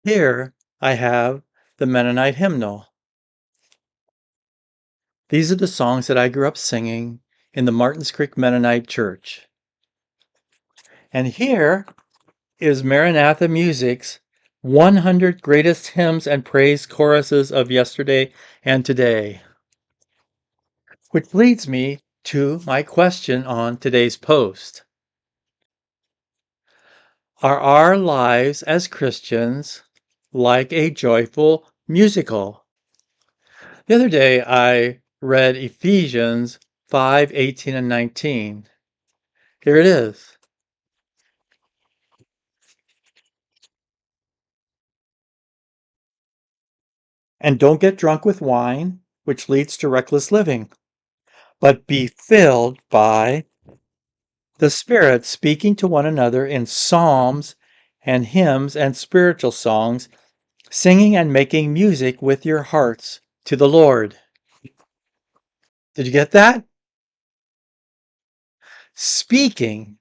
Here I have the Mennonite hymnal. These are the songs that I grew up singing in the Martins Creek Mennonite Church. And here is Maranatha Music's 100 Greatest Hymns and Praise Choruses of Yesterday and Today. Which leads me to my question on today's post. Are our lives as Christians like a joyful musical? The other day I read Ephesians 5:18 and 19. Here it is. And don't get drunk with wine, which leads to reckless living, but be filled by the Spirit, speaking to one another in psalms and hymns and spiritual songs, singing and making music with your hearts to the Lord. Did you get that? Speaking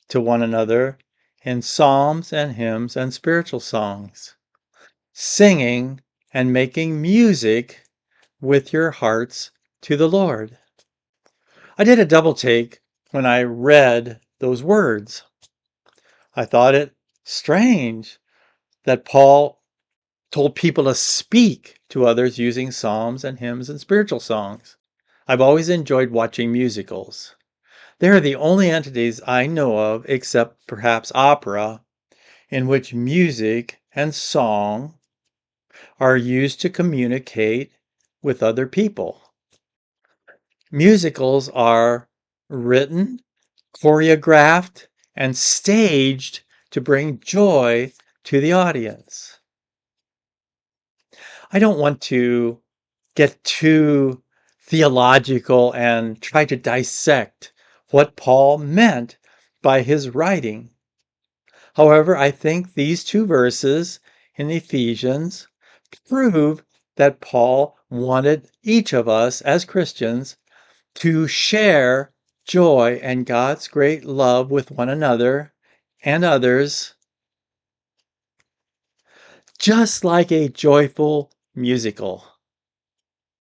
to one another in psalms and hymns and spiritual songs, singing and making music with your hearts to the Lord. I did a double take when I read those words. I thought it strange that Paul told people to speak to others using psalms and hymns and spiritual songs. I've always enjoyed watching musicals. They're the only entities I know of, except perhaps opera, in which music and song are used to communicate with other people. Musicals are written, choreographed, and staged to bring joy to the audience. I don't want to get too theological and try to dissect what Paul meant by his writing. However, I think these two verses in Ephesians prove that Paul wanted each of us as Christians to share joy and God's great love with one another and others, just like a joyful musical.